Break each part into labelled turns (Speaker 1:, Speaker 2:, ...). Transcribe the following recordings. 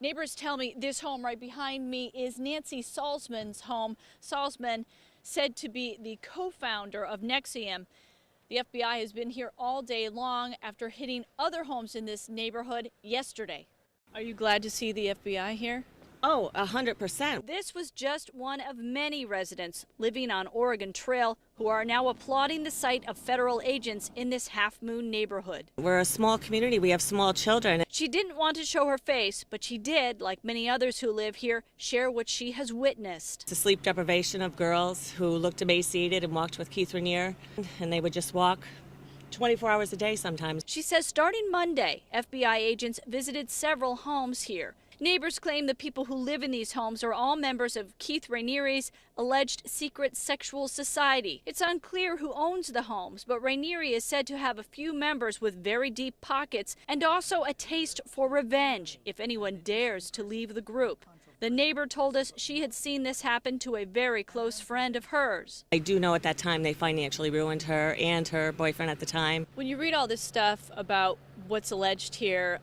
Speaker 1: Neighbors tell me this home right behind me is Nancy Salzman's home. Salzman, said to be the co-founder of NXIVM. The FBI has been here all day long after hitting other homes in this neighborhood yesterday. Are you glad to see the FBI here?
Speaker 2: Oh, 100%.
Speaker 1: This was just one of many residents living on Oregon Trail who are now applauding the sight of federal agents in this Half Moon neighborhood.
Speaker 2: We're a small community. We have small children.
Speaker 1: She didn't want to show her face, but she did, like many others who live here, share what she has witnessed.
Speaker 2: The sleep deprivation of girls who looked emaciated and walked with Keith Raniere, and they would just walk 24 hours a day sometimes.
Speaker 1: She says starting Monday, FBI agents visited several homes here. Neighbors claim the people who live in these homes are all members of Keith Raniere's alleged secret sexual society. It's unclear who owns the homes, but Raniere is said to have a few members with very deep pockets and also a taste for revenge if anyone dares to leave the group. The neighbor told us she had seen this happen to a very close friend of hers.
Speaker 2: I do know at that time they financially ruined her and her boyfriend at the time.
Speaker 1: When you read all this stuff about what's alleged here,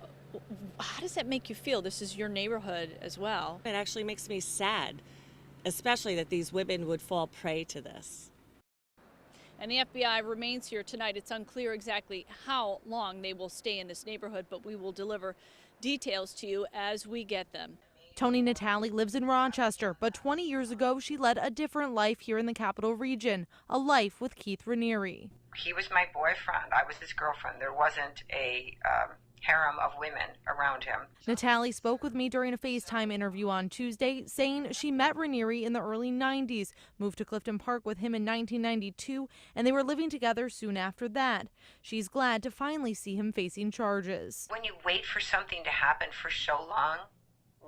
Speaker 1: how does that make you feel? This is your neighborhood as well.
Speaker 2: It actually makes me sad, especially that these women would fall prey to this.
Speaker 1: And the FBI remains here tonight. It's unclear exactly how long they will stay in this neighborhood, but we will deliver details to you as we get them.
Speaker 3: Tony Natale lives in Rochester, but 20 years ago she led a different life here in the Capital Region, a life with Keith Raniere.
Speaker 4: He was my boyfriend. I was his girlfriend. There wasn't a harem of women around him.
Speaker 3: Natale spoke with me during a FaceTime interview on Tuesday, saying she met Raniere in the early 90s, moved to Clifton Park with him in 1992, and they were living together soon after that. She's glad to finally see him facing charges.
Speaker 4: When you wait for something to happen for so long,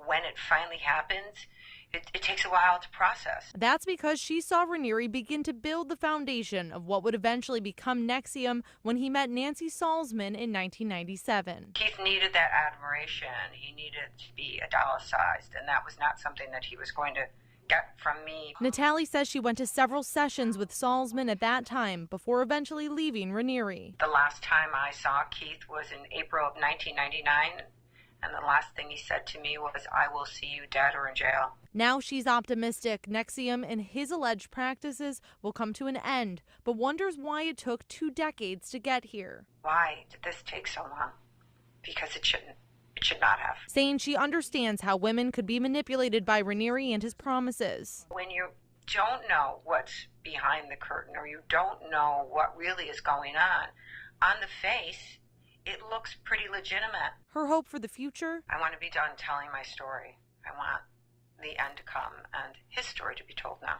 Speaker 4: when it finally happens, it takes a while to process.
Speaker 3: That's because she saw Raniere begin to build the foundation of what would eventually become NXIVM when he met Nancy Salzman in 1997.
Speaker 4: Keith needed that admiration. He needed to be idolatized, and that was not something that he was going to get from me.
Speaker 3: Natale says she went to several sessions with Salzman at that time before eventually leaving Raniere.
Speaker 4: The last time I saw Keith was in April of 1999. And the last thing he said to me was, "I will see you dead or in jail."
Speaker 3: Now she's optimistic NXIVM and his alleged practices will come to an end, but wonders why it took 2 decades to get here.
Speaker 4: Why did this take so long? Because it shouldn't. It should not have.
Speaker 3: Saying she understands how women could be manipulated by Raniere and his promises.
Speaker 4: When you don't know what's behind the curtain, or you don't know what really is going on the face, it looks pretty legitimate.
Speaker 3: Her hope for the future?
Speaker 4: I want to be done telling my story. I want the end to come and his story to be told now.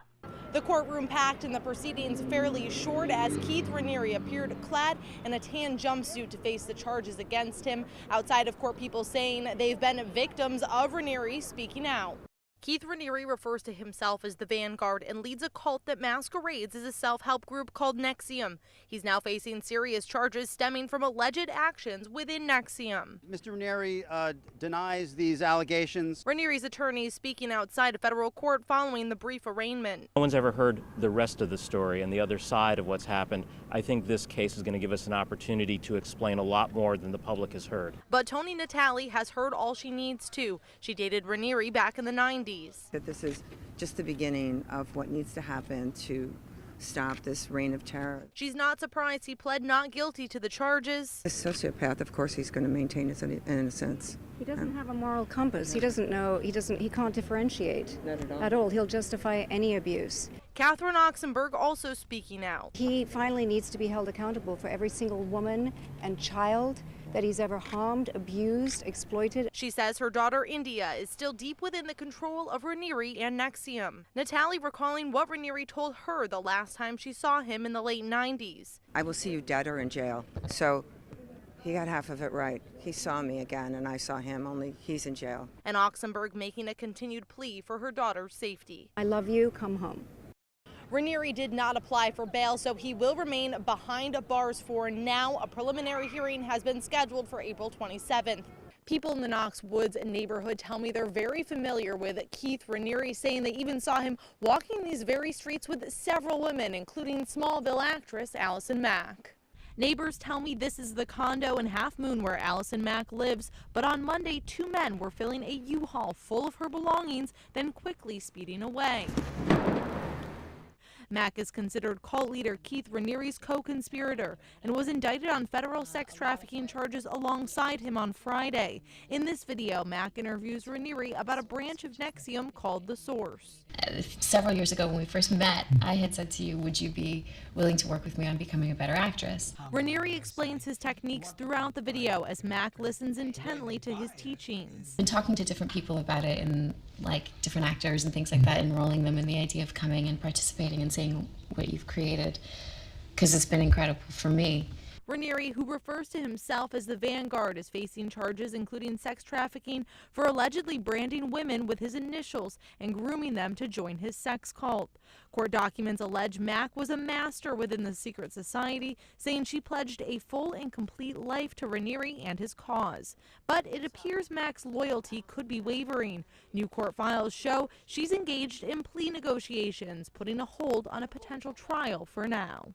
Speaker 3: The courtroom packed and the proceedings fairly short as Keith Raniere appeared clad in a tan jumpsuit to face the charges against him. Outside of court, people saying they've been victims of Raniere speaking out. Keith Raniere refers to himself as the Vanguard and leads a cult that masquerades as a self-help group called NXIVM. He's now facing serious charges stemming from alleged actions within NXIVM.
Speaker 5: Mr. Raniere denies these allegations.
Speaker 3: Raniere's attorney speaking outside a federal court following the brief arraignment.
Speaker 6: No one's ever heard the rest of the story and the other side of what's happened. I think this case is going to give us an opportunity to explain a lot more than the public has heard.
Speaker 3: But Tony Natale has heard all she needs to. She dated Raniere back in the 90s.
Speaker 7: That this is just the beginning of what needs to happen to stop this reign of terror.
Speaker 3: She's not surprised he pled not guilty to the charges.
Speaker 7: A sociopath, of course, he's going to maintain his innocence.
Speaker 8: He doesn't have a moral compass. He doesn't know, he can't differentiate at all. He'll justify any abuse.
Speaker 3: Catherine Oxenberg also speaking out.
Speaker 8: He finally needs to be held accountable for every single woman and child that he's ever harmed, abused, exploited.
Speaker 3: She says her daughter India is still deep within the control of Raniere and NXIVM. Natale recalling what Raniere told her the last time she saw him in the late 90s.
Speaker 7: I will see you dead or in jail. So he got half of it right. He saw me again and I saw him, only he's in jail.
Speaker 3: And Oxenberg making a continued plea for her daughter's safety.
Speaker 8: I love you, come home.
Speaker 3: Raniere did not apply for bail, so he will remain behind bars for now. A preliminary hearing has been scheduled for April 27th. People in the Knox Woods neighborhood tell me they're very familiar with Keith Raniere, saying they even saw him walking these very streets with several women, including Smallville actress Allison Mack. Neighbors tell me this is the condo in Half Moon where Allison Mack lives, but on Monday, 2 men were filling a U-Haul full of her belongings, then quickly speeding away. Mack is considered cult leader Keith Raniere's co-conspirator and was indicted on federal sex trafficking charges alongside him on Friday. In this video, Mack interviews Raniere about a branch of NXIVM called The Source.
Speaker 9: Several years ago when we first met, I had said to you, would you be willing to work with me on becoming a better actress?
Speaker 3: Raniere explains his techniques throughout the video as Mack listens intently to his teachings.
Speaker 9: Been talking to different people about it and like different actors and things like that, enrolling them in the idea of coming and participating and seeing what you've created, because it's been incredible for me.
Speaker 3: Raniere, who refers to himself as the Vanguard, is facing charges including sex trafficking for allegedly branding women with his initials and grooming them to join his sex cult. Court documents allege Mack was a master within the secret society, saying she pledged a full and complete life to Raniere and his cause. But it appears Mack's loyalty could be wavering. New court files show she's engaged in plea negotiations, putting a hold on a potential trial for now.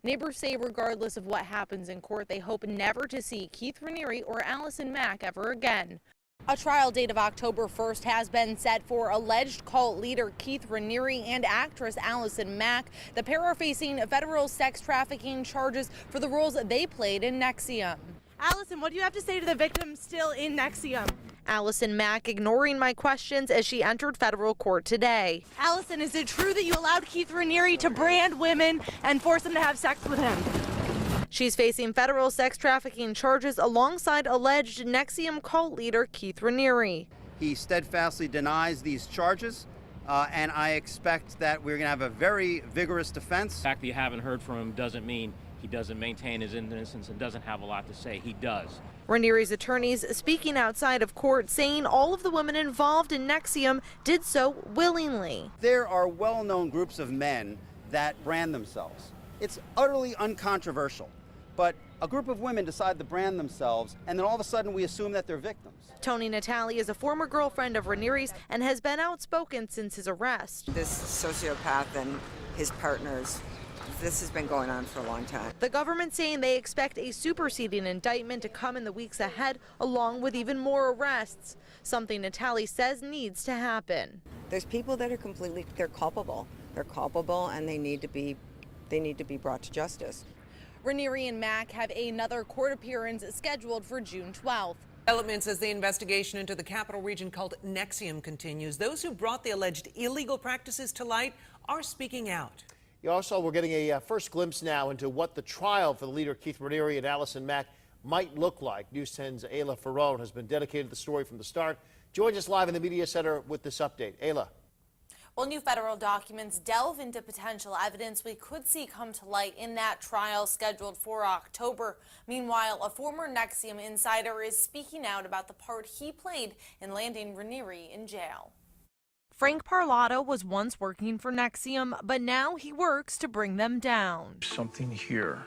Speaker 3: Neighbors say regardless of what happens in court, they hope never to see Keith Raniere or Allison Mack ever again. A trial date of October 1st has been set for alleged cult leader Keith Raniere and actress Allison Mack. The pair are facing federal sex trafficking charges for the roles they played in NXIVM. Allison, what do you have to say to the victims still in NXIVM? Allison Mack ignoring my questions as she entered federal court today. Allison, is it true that you allowed Keith Raniere to brand women and force them to have sex with him? She's facing federal sex trafficking charges alongside alleged NXIVM cult leader Keith Raniere.
Speaker 5: He steadfastly denies these charges, and I expect that we're going to have a very vigorous defense.
Speaker 6: The fact that you haven't heard from him doesn't mean he doesn't maintain his innocence and doesn't have a lot to say. He does.
Speaker 3: Raniere's attorneys speaking outside of court saying all of the women involved in NXIVM did so willingly.
Speaker 5: There are well-known groups of men that brand themselves. It's utterly uncontroversial, but a group of women decide to brand themselves, and then all of a sudden we assume that they're victims.
Speaker 3: Tony Natali is a former girlfriend of Raniere's and has been outspoken since his arrest.
Speaker 7: This sociopath and his partners, this has been going on for a long time.
Speaker 3: The government saying they expect a superseding indictment to come in the weeks ahead, along with even more arrests, something Natali says needs to happen.
Speaker 7: There's people that are they're culpable. They're culpable and they need to be brought to justice.
Speaker 3: Raniere and Mack have another court appearance scheduled for June 12th.
Speaker 10: Developments as the investigation into the Capital Region called NXIVM continues. Those who brought the alleged illegal practices to light are speaking out.
Speaker 11: Also, we're getting a first glimpse now into what the trial for the leader Keith Raniere and Allison Mack might look like. News 10's Ayla Ferrone has been dedicated to the story from the start. Joins us live in the media center with this update. Ayla.
Speaker 3: Well, new federal documents delve into potential evidence we could see come to light in that trial scheduled for October. Meanwhile, a former NXIVM insider is speaking out about the part he played in landing Raniere in jail. Frank Parlato was once working for NXIVM, but now he works to bring them down.
Speaker 12: Something here,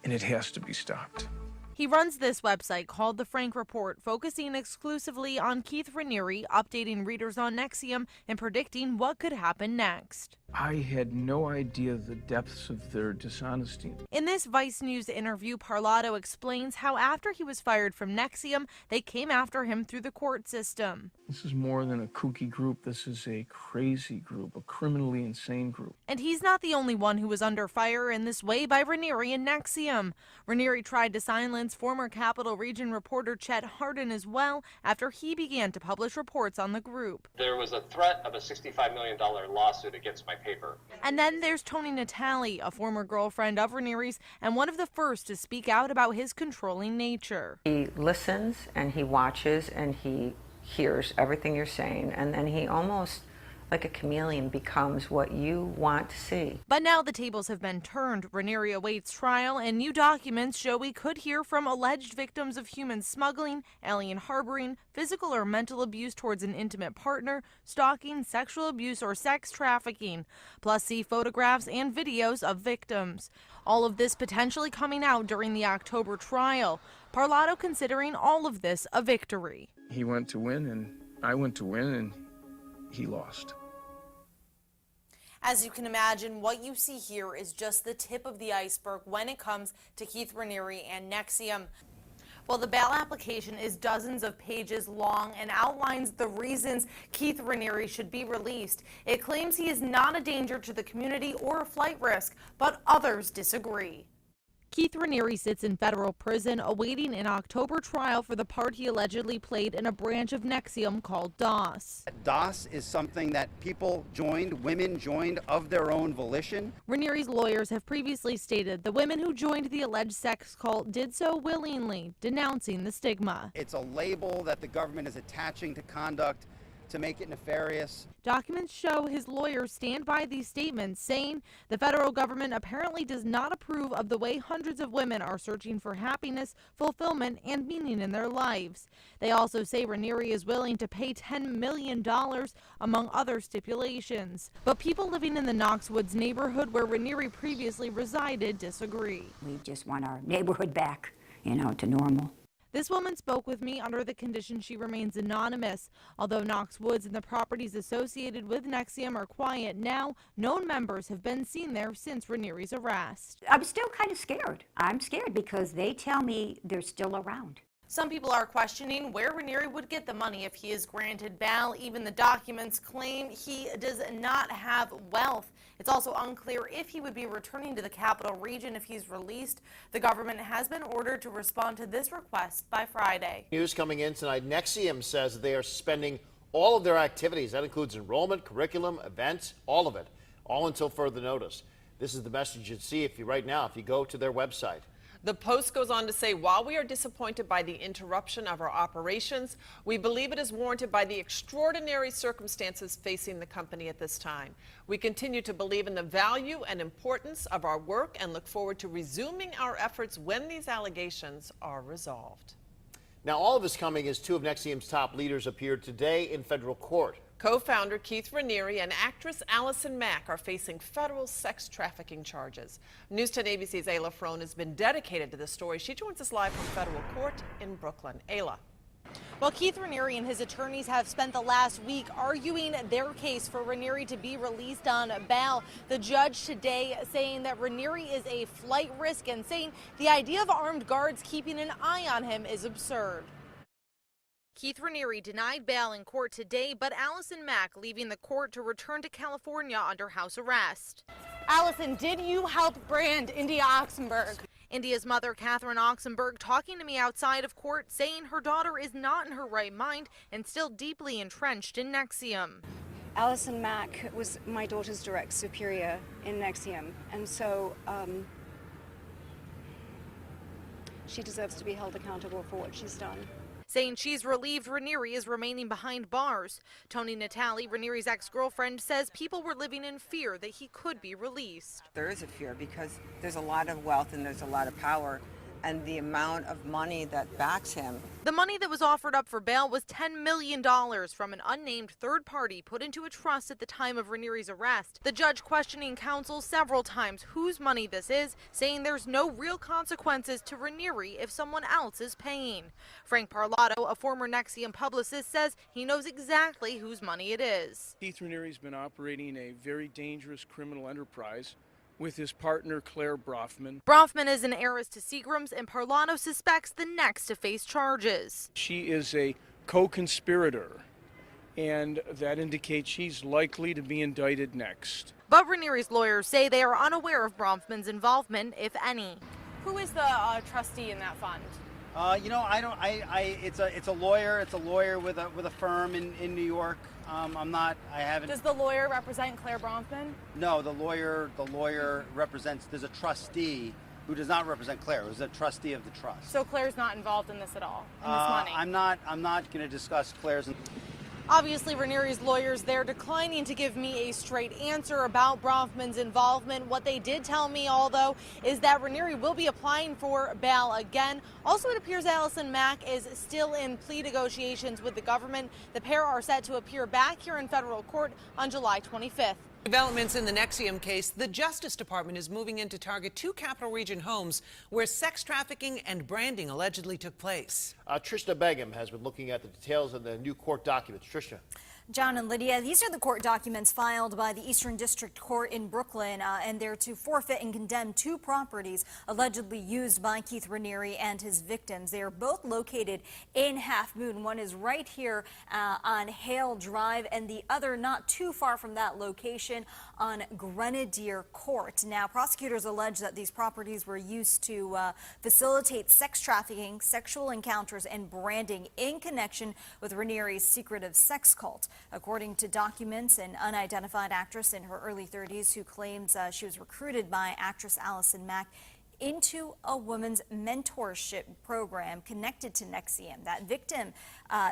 Speaker 12: and it has to be stopped.
Speaker 3: He runs this website called The Frank Report, focusing exclusively on Keith Raniere, updating readers on NXIVM and predicting what could happen next.
Speaker 12: I had no idea the depths of their dishonesty.
Speaker 3: In this Vice News interview, Parlato explains how after he was fired from NXIVM, they came after him through the court system.
Speaker 12: This is more than a kooky group. This is a crazy group, a criminally insane group.
Speaker 3: And he's not the only one who was under fire in this way by Raniere and NXIVM. Raniere tried to silence former Capital Region reporter Chet Hardin as well after he began to publish reports on the group.
Speaker 13: There was a threat of a $65 million lawsuit against my paper.
Speaker 3: And then there's Tony Natali, a former girlfriend of Raniere's and one of the first to speak out about his controlling nature.
Speaker 7: He listens and he watches and he hears everything you're saying, and then he almost, like a chameleon, becomes what you want to see.
Speaker 3: But now the tables have been turned. Raniere awaits trial, and new documents show we could hear from alleged victims of human smuggling, alien harboring, physical or mental abuse towards an intimate partner, stalking, sexual abuse, or sex trafficking, plus see photographs and videos of victims. All of this potentially coming out during the October trial. Parlato considering all of this a victory.
Speaker 12: He went to win, and I went to win, and he lost.
Speaker 3: As you can imagine, what you see here is just the tip of the iceberg when it comes to Keith Raniere and NXIVM. Well, the bail application is dozens of pages long and outlines the reasons Keith Raniere should be released. It claims he is not a danger to the community or a flight risk, but others disagree. Keith Raniere sits in federal prison awaiting an October trial for the part he allegedly played in a branch of NXIVM called DOS.
Speaker 5: DOS is something that people joined, women joined of their own volition.
Speaker 3: Raniere's lawyers have previously stated the women who joined the alleged sex cult did so willingly, denouncing the stigma.
Speaker 5: It's a label that the government is attaching to conduct to make it nefarious.
Speaker 3: Documents show his lawyers stand by these statements, saying the federal government apparently does not approve of the way hundreds of women are searching for happiness, fulfillment, and meaning in their lives. They also say Raniere is willing to pay $10 million, among other stipulations. But people living in the Knoxwoods neighborhood where Raniere previously resided disagree.
Speaker 14: We just want our neighborhood back, to normal.
Speaker 3: This woman spoke with me under the condition she remains anonymous. Although Knoxwoods and the properties associated with NXIVM are quiet now, known members have been seen there since Raniere's arrest.
Speaker 14: I'm still kind of scared. I'm scared because they tell me they're still around.
Speaker 3: Some people are questioning where Raniere would get the money if he is granted bail. Even the documents claim he does not have wealth. It's also unclear if he would be returning to the capital region if he's released. The government has been ordered to respond to this request by Friday.
Speaker 11: News coming in tonight. NXIVM says they are suspending all of their activities. That includes enrollment, curriculum, events, all of it, all until further notice. This is the message you'd see if you go to their website.
Speaker 15: The Post goes on to say, while we are disappointed by the interruption of our operations, we believe it is warranted by the extraordinary circumstances facing the company at this time. We continue to believe in the value and importance of our work and look forward to resuming our efforts when these allegations are resolved.
Speaker 11: Now, all of this coming as two of NXIVM's top leaders appeared today in federal court.
Speaker 15: Co-founder Keith Raniere and actress Allison Mack are facing federal sex trafficking charges. News 10 ABC's Ayla Frone has been dedicated to this story. She joins us live from federal court in Brooklyn. Ayla.
Speaker 3: Well, Keith Raniere and his attorneys have spent the last week arguing their case for Raniere to be released on bail. The judge today saying that Raniere is a flight risk and saying the idea of armed guards keeping an eye on him is absurd. Keith Raniere denied bail in court today, but Allison Mack leaving the court to return to California under house arrest. Allison, did you help brand India Oxenberg? India's mother, Catherine Oxenberg, talking to me outside of court, saying her daughter is not in her right mind and still deeply entrenched in NXIVM.
Speaker 8: Allison Mack was my daughter's direct superior in NXIVM, and so she deserves to be held accountable for what she's done.
Speaker 3: Saying she's relieved Raniere is remaining behind bars. Tony Natale, Raniere's ex-girlfriend, says people were living in fear that he could be released.
Speaker 7: There is a fear because there's a lot of wealth and there's a lot of power, and the amount of money that backs him.
Speaker 3: The money that was offered up for bail was $10 million from an unnamed third party put into a trust at the time of Raniere's arrest. The judge questioning counsel several times whose money this is, saying there's no real consequences to Raniere if someone else is paying. Frank Parlato, a former NXIVM publicist, says he knows exactly whose money it is.
Speaker 12: Keith Raniere's been operating a very dangerous criminal enterprise with his partner, Claire Brofman.
Speaker 3: Brofman is an heiress to Seagrams, and Parlato suspects the next to face charges.
Speaker 12: She is a co-conspirator, and that indicates she's likely to be indicted next.
Speaker 3: But Raniere's lawyers say they are unaware of Brofman's involvement, if any. Who is the trustee in that fund?
Speaker 5: It's a lawyer. It's a lawyer with a firm in New York. I haven't.
Speaker 3: Does the lawyer represent Claire Brofman?
Speaker 5: No, the lawyer represents, there's a trustee who does not represent Claire, who's a trustee of the trust.
Speaker 3: So Claire's not involved in this at all, in this money?
Speaker 5: I'm not going to discuss Claire's.
Speaker 3: Obviously, Raniere's lawyers, they're declining to give me a straight answer about Brofman's involvement. What they did tell me, although, is that Raniere will be applying for bail again. Also, it appears Allison Mack is still in plea negotiations with the government. The pair are set to appear back here in federal court on July 25th.
Speaker 10: Developments in the NXIVM case. The Justice Department is moving in to target two Capital Region homes where sex trafficking and branding allegedly took place.
Speaker 11: Trishna Begum has been looking at the details of the new court documents. Trishna.
Speaker 16: John and Lydia, these are the court documents filed by the Eastern District Court in Brooklyn, and they're to forfeit and condemn 2 properties allegedly used by Keith Raniere and his victims. They are both located in Half Moon. One is right here on Hale Drive, and the other not too far from that location on Grenadier Court. Now, prosecutors allege that these properties were used to facilitate sex trafficking, sexual encounters, and branding in connection with Raniere's secretive sex cult. According to documents, an unidentified actress in her early 30s who claims she was recruited by actress Allison Mack into a women's mentorship program connected to NXIVM. That victim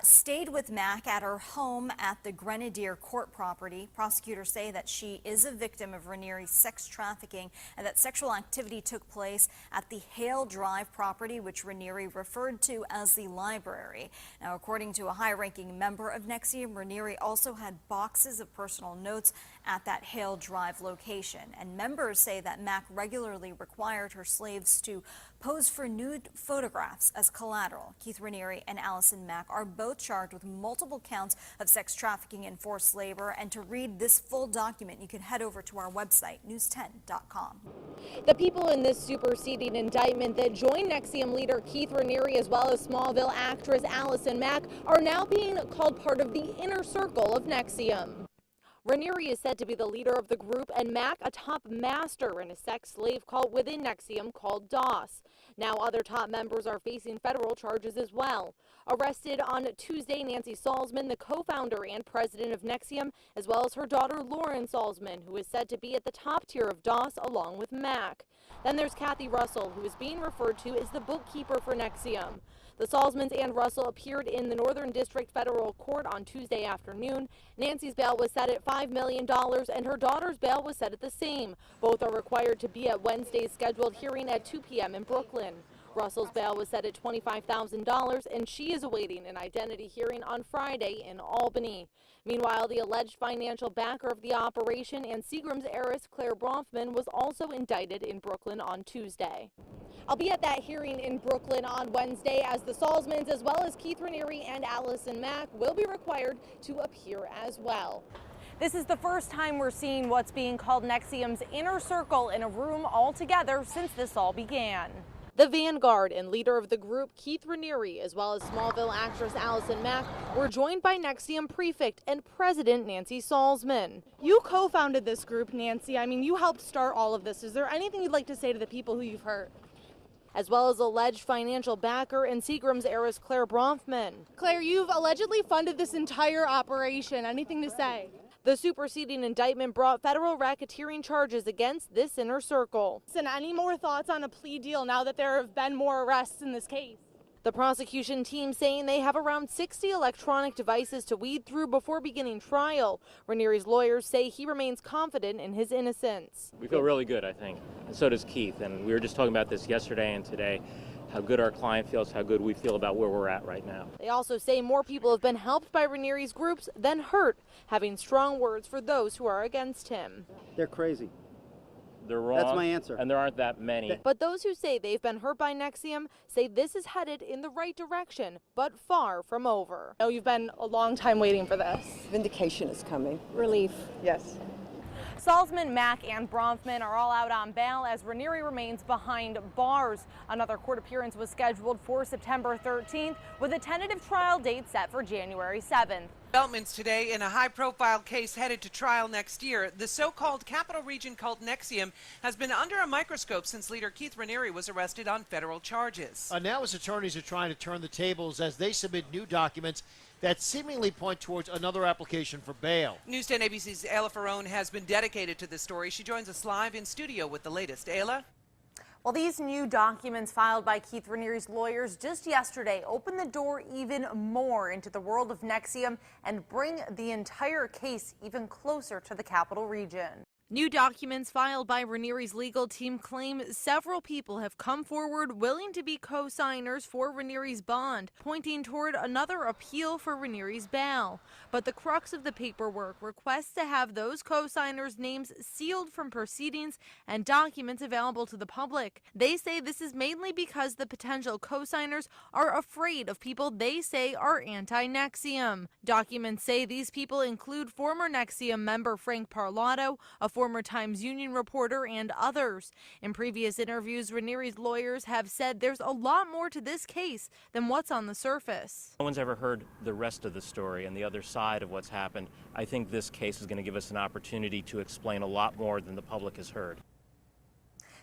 Speaker 16: stayed with Mack at her home at the Grenadier Court property. Prosecutors say that she is a victim of Raniere's sex trafficking and that sexual activity took place at the Hale Drive property, which Raniere referred to as the library. Now, according to a high-ranking member of NXIVM, Raniere also had boxes of personal notes at that Hale Drive location. And members say that Mack regularly required her slaves to pose for nude photographs as collateral. Keith Raniere and Allison Mack are both charged with multiple counts of sex trafficking and forced labor. And to read this full document, you can head over to our website, news10.com.
Speaker 3: The people in this superseding indictment that joined NXIVM leader Keith Raniere as well as Smallville actress Allison Mack are now being called part of the inner circle of NXIVM. Raniere is said to be the leader of the group, and Mack a top master in a sex slave cult within NXIVM called DOS. Now other top members are facing federal charges as well. Arrested on Tuesday, Nancy Salzman, the co-founder and president of NXIVM, as well as her daughter Lauren Salzman, who is said to be at the top tier of DOS along with Mack. Then there's Kathy Russell, who is being referred to as the bookkeeper for NXIVM. The Salzmans and Russell appeared in the Northern District Federal Court on Tuesday afternoon. Nancy's bail was set at $5 million and her daughter's bail was set at the same. Both are required to be at Wednesday's scheduled hearing at 2 p.m. in Brooklyn. Russell's bail was set at $25,000 and she is awaiting an identity hearing on Friday in Albany. Meanwhile, the alleged financial backer of the operation and Seagram's heiress Claire Bronfman was also indicted in Brooklyn on Tuesday. I'll be at that hearing in Brooklyn on Wednesday as the Salzmans as well as Keith Raniere and Allison Mack will be required to appear as well. This is the first time we're seeing what's being called NXIVM's inner circle in a room all together since this all began. The vanguard and leader of the group, Keith Raniere, as well as Smallville actress Allison Mack, were joined by NXIVM prefect and president Nancy Salzman. You co-founded this group, Nancy. I mean, you helped start all of this. Is there anything you'd like to say to the people who you've hurt? As well as alleged financial backer and Seagram's heiress Claire Bronfman. Claire, you've allegedly funded this entire operation. Anything to say? The superseding indictment brought federal racketeering charges against this inner circle. And any more thoughts on a plea deal now that there have been more arrests in this case? The prosecution team saying they have around 60 electronic devices to weed through before beginning trial. Raniere's lawyers say he remains confident in his innocence.
Speaker 6: We feel really good, I think, and so does Keith. And we were just talking about this yesterday and today, how good our client feels, how good we feel about where we're at right now.
Speaker 3: They also say more people have been helped by Raniere's groups than hurt, having strong words for those who are against him.
Speaker 5: They're crazy.
Speaker 6: They're wrong.
Speaker 5: That's my answer.
Speaker 6: And there aren't that many.
Speaker 3: But those who say they've been hurt by NXIVM say this is headed in the right direction, but far from over. Oh, you've been a long time waiting for this.
Speaker 17: Vindication is coming.
Speaker 3: Relief.
Speaker 17: Yes.
Speaker 3: Salzman, Mack, and Bronfman are all out on bail as Raniere remains behind bars. Another court appearance was scheduled for September 13th with a tentative trial date set for January 7th.
Speaker 10: Developments today in a high-profile case headed to trial next year. The so-called Capital Region cult NXIVM has been under a microscope since leader Keith Raniere was arrested on federal charges.
Speaker 11: Now his attorneys are trying to turn the tables as they submit new documents that seemingly point towards another application for bail.
Speaker 10: News 10 ABC's Ayla Ferrone has been dedicated to this story. She joins us live in studio with the latest. Ayla?
Speaker 3: Well, these new documents filed by Keith Raniere's lawyers just yesterday open the door even more into the world of NXIVM and bring the entire case even closer to the Capital Region. New documents filed by Ranieri's legal team claim several people have come forward willing to be co-signers for Ranieri's bond, pointing toward another appeal for Ranieri's bail. But the crux of the paperwork requests to have those co-signers' names sealed from proceedings and documents available to the public. They say this is mainly because the potential co-signers are afraid of people they say are anti-NXIVM. Documents say these people include former NXIVM member Frank Parlato, a former Times Union reporter, and others. In previous interviews, Ranieri's lawyers have said there's a lot more to this case than what's on the surface.
Speaker 6: No one's ever heard the rest of the story and the other side of what's happened. I think this case is going to give us an opportunity to explain a lot more than the public has heard.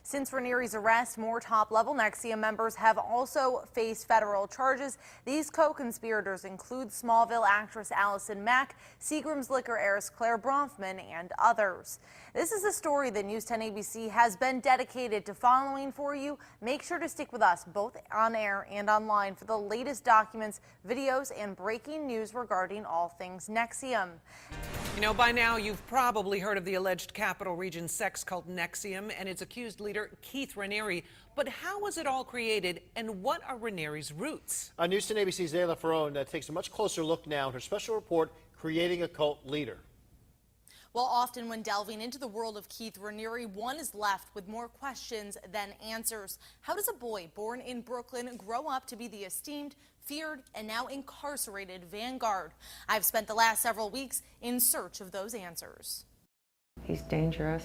Speaker 3: Since Ranieri's arrest, more top-level NXIVM members have also faced federal charges. These co-conspirators include Smallville actress Allison Mack, Seagram's liquor heiress Claire Bronfman, and others. This is a story that News 10 ABC has been dedicated to following for you. Make sure to stick with us both on air and online for the latest documents, videos, and breaking news regarding all things NXIVM.
Speaker 10: You know, by now you've probably heard of the alleged Capital Region sex cult NXIVM and its accused leader Keith Raniere. But how was it all created, and what are Raniere's roots?
Speaker 11: News 10 ABC's Ayla Ferron takes a much closer look now in her special report, Creating a Cult Leader.
Speaker 3: Well, often when delving into the world of Keith Raniere, one is left with more questions than answers. How does a boy born in Brooklyn grow up to be the esteemed, feared, and now incarcerated vanguard? I've spent the last several weeks in search of those answers.
Speaker 7: He's dangerous.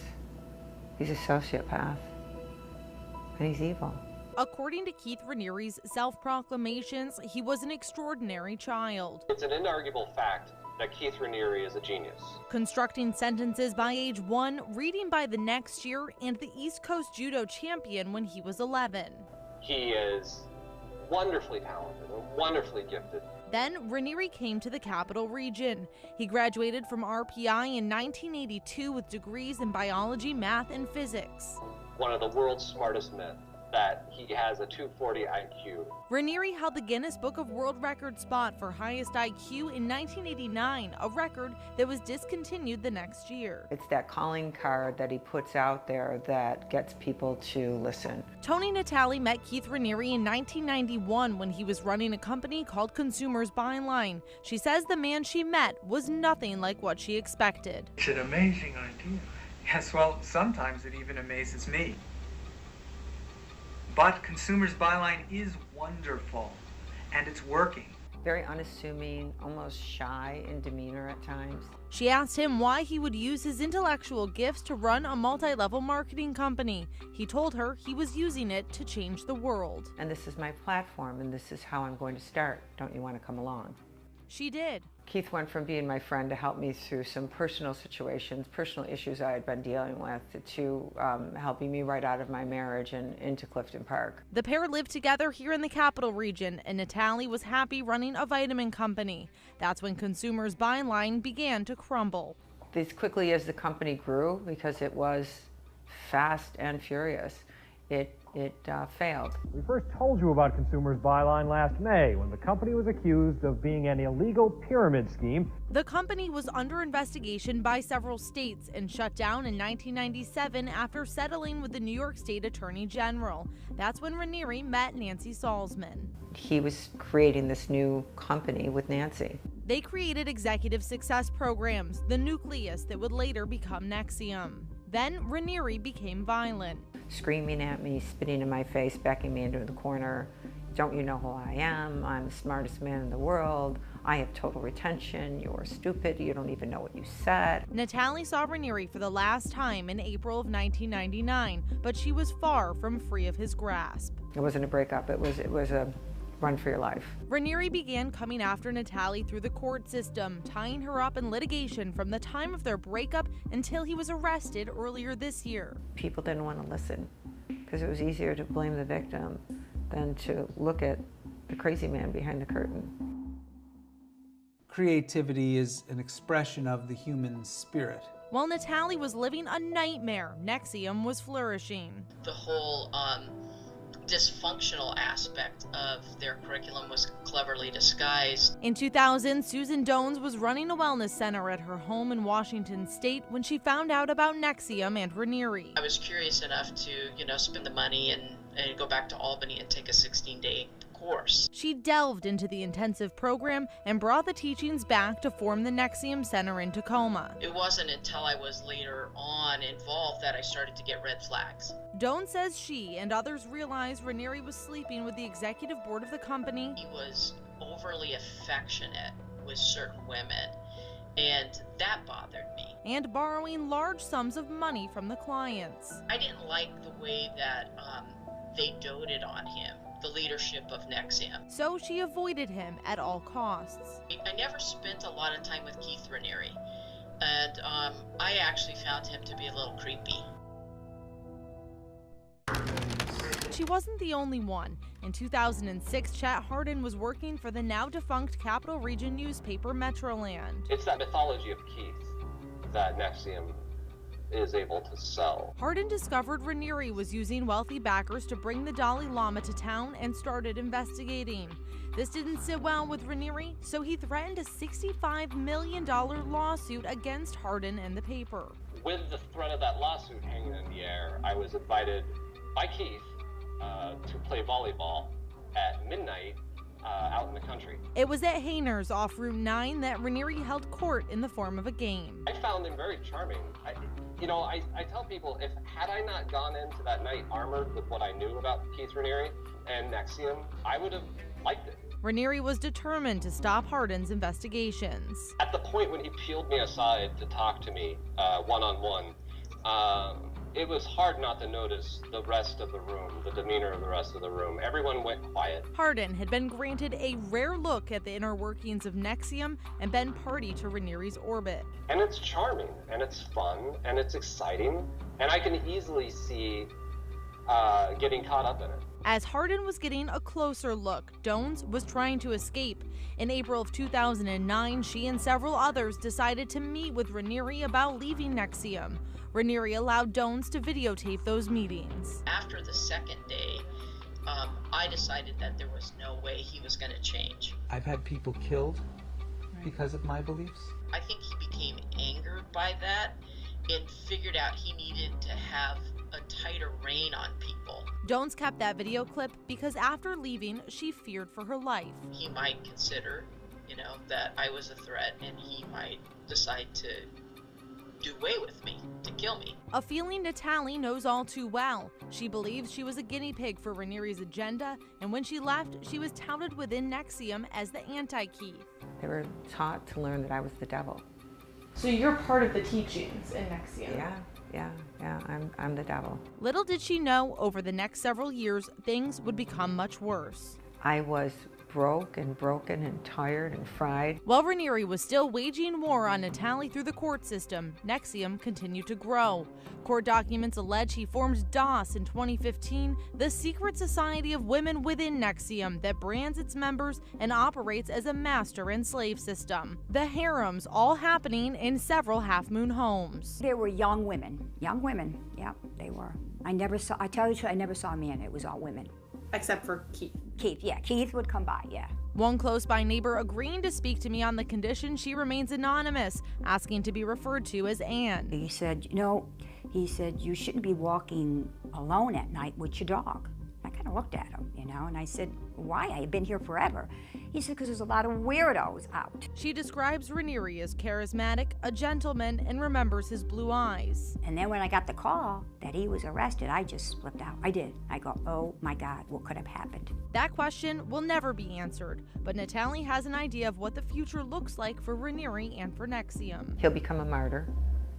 Speaker 7: He's a sociopath. And he's evil.
Speaker 3: According to Keith Raniere's self-proclamations, he was an extraordinary child.
Speaker 13: It's an inarguable fact that Keith Raniere is a genius.
Speaker 3: Constructing sentences by age 1, reading by the next year, and the East Coast judo champion when he was 11.
Speaker 13: He is wonderfully talented and wonderfully gifted.
Speaker 3: Then Raniere came to the Capital Region. He graduated from RPI in 1982 with degrees in biology, math, and physics.
Speaker 13: One of the world's smartest men. That he has a 240 IQ.
Speaker 3: Raniere held the Guinness Book of World Record spot for highest IQ in 1989, a record that was discontinued the next year.
Speaker 7: It's that calling card that he puts out there that gets people to listen.
Speaker 3: Tony Natale met Keith Raniere in 1991 when he was running a company called Consumers Byline. She says the man she met was nothing like what she expected.
Speaker 17: It's an amazing idea. Yes, well, sometimes it even amazes me. But Consumers Byline is wonderful, and it's working.
Speaker 7: Very unassuming, almost shy in demeanor at times.
Speaker 3: She asked him why he would use his intellectual gifts to run a multi-level marketing company. He told her he was using it to change the world.
Speaker 7: And this is my platform, and this is how I'm going to start. Don't you want to come along?
Speaker 3: She did.
Speaker 7: Keith went from being my friend to help me through some personal situations, personal issues I had been dealing with, to helping me right out of my marriage and into Clifton Park.
Speaker 3: The pair lived together here in the Capital Region, and Natale was happy running a vitamin company. That's when Consumers Byline began to crumble.
Speaker 7: As quickly as the company grew, because it was fast and furious, it failed.
Speaker 18: We first told you about Consumers Byline last May when the company was accused of being an illegal pyramid scheme.
Speaker 3: The company was under investigation by several states and shut down in 1997 after settling with the New York State Attorney General. That's when Raniere met Nancy Salzman.
Speaker 7: He was creating this new company with Nancy.
Speaker 3: They created executive success programs, the nucleus that would later become NXIVM. Then Raniere became violent.
Speaker 7: Screaming at me, spitting in my face, backing me into the corner. Don't you know who I am? I'm the smartest man in the world. I have total retention. You're stupid. You don't even know what you said.
Speaker 3: Natale saw Raniere for the last time in April of 1999, but she was far from free of his grasp.
Speaker 7: It wasn't a breakup. It was a run for your life.
Speaker 3: Raniere began coming after Natale through the court system, tying her up in litigation from the time of their breakup until he was arrested earlier this year.
Speaker 7: People didn't want to listen because it was easier to blame the victim than to look at the crazy man behind the curtain.
Speaker 19: Creativity is an expression of the human spirit.
Speaker 3: While Natale was living a nightmare, NXIVM was flourishing.
Speaker 20: The whole dysfunctional aspect of their curriculum was cleverly disguised.
Speaker 3: In 2000, Susan Dones was running a wellness center at her home in Washington State when she found out about NXIVM and Raniere.
Speaker 20: I was curious enough to, spend the money and go back to Albany and take a 16-day course.
Speaker 3: She delved into the intensive program and brought the teachings back to form the NXIVM Center in Tacoma.
Speaker 20: It wasn't until I was later on involved that I started to get red flags.
Speaker 3: Doan says she and others realized Raniere was sleeping with the executive board of the company.
Speaker 20: He was overly affectionate with certain women, and that bothered me.
Speaker 3: And borrowing large sums of money from the clients.
Speaker 20: I didn't like the way that they doted on him, the leadership of NXIVM.
Speaker 3: So she avoided him at all costs.
Speaker 20: I never spent a lot of time with Keith Raniere, and I actually found him to be a little creepy.
Speaker 3: She wasn't the only one. In 2006, Chet Hardin was working for the now-defunct Capital Region newspaper Metroland.
Speaker 13: It's that mythology of Keith that NXIVM is able to sell.
Speaker 3: Hardin discovered Raniere was using wealthy backers to bring the Dalai Lama to town and started investigating. This didn't sit well with Raniere, so he threatened a $65 million lawsuit against Hardin and the paper.
Speaker 13: With the threat of that lawsuit hanging in the air, I was invited by Keith to play volleyball at midnight out in the country.
Speaker 3: It was at Hayner's off Route 9 that Raniere held court in the form of a game.
Speaker 13: I found him very charming. I tell people, had I not gone into that night armored with what I knew about Keith Raniere and NXIVM, I would have liked it.
Speaker 3: Raniere was determined to stop Hardin's investigations.
Speaker 13: At the point when he peeled me aside to talk to me one-on-one, it was hard not to notice the rest of the room, the demeanor of the rest of the room. Everyone went quiet.
Speaker 3: Hardin had been granted a rare look at the inner workings of NXIVM and been party to Raniere's orbit.
Speaker 13: And it's charming, and it's fun, and it's exciting, and I can easily see getting caught up in it.
Speaker 3: As Hardin was getting a closer look, Dones was trying to escape. In April of 2009, she and several others decided to meet with Raniere about leaving NXIVM. Raniere allowed Dones to videotape those meetings.
Speaker 20: After the second day, I decided that there was no way he was going to change.
Speaker 19: I've had people killed because of my beliefs.
Speaker 20: I think he became angered by that and figured out he needed to have a tighter rein on people.
Speaker 3: Dones kept that video clip because after leaving, she feared for her life.
Speaker 20: He might consider, that I was a threat, and he might decide to do away with me, to kill me.
Speaker 3: A feeling Natalie knows all too well. She believes she was a guinea pig for Raniere's agenda, and when she left, she was touted within NXIVM as the anti-Keith.
Speaker 7: They were taught to learn that I was the devil.
Speaker 3: So you're part of the teachings in NXIVM?
Speaker 7: Yeah, I'm the devil.
Speaker 3: Little did she know, over the next several years, things would become much worse.
Speaker 7: I was broke and broken and tired and fried.
Speaker 3: While Raniere was still waging war on Natalie through the court system, NXIVM continued to grow. Court documents allege he formed DOS in 2015, the secret society of women within NXIVM that brands its members and operates as a master and slave system. The harems all happening in several Half Moon homes.
Speaker 14: They were young women, yeah, they were. I never saw a man, it was all women.
Speaker 3: Except for Keith.
Speaker 14: Keith would come by, yeah.
Speaker 3: One close-by neighbor agreeing to speak to me on the condition she remains anonymous, asking to be referred to as Ann.
Speaker 14: He said, you shouldn't be walking alone at night with your dog. I kind of looked at him, and I said, why? I've been here forever. He said, because there's a lot of weirdos out.
Speaker 3: She describes Raniere as charismatic, a gentleman, and remembers his blue eyes.
Speaker 14: And then when I got the call that he was arrested, I just flipped out. I did. I go, oh my God, what could have happened?
Speaker 3: That question will never be answered, but Natalie has an idea of what the future looks like for Raniere and for NXIVM.
Speaker 7: He'll become a martyr,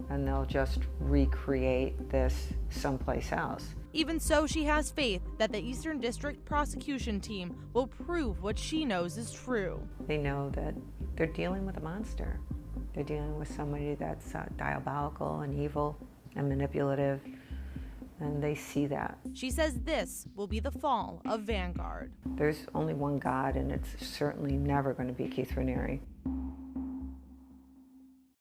Speaker 7: and they'll just recreate this someplace else.
Speaker 3: Even so, she has faith that the Eastern District prosecution team will prove what she knows is true.
Speaker 7: They know that they're dealing with a monster. They're dealing with somebody that's diabolical and evil and manipulative, and they see that.
Speaker 3: She says this will be the fall of Vanguard.
Speaker 7: There's only one God, and it's certainly never going to be Keith Raniere.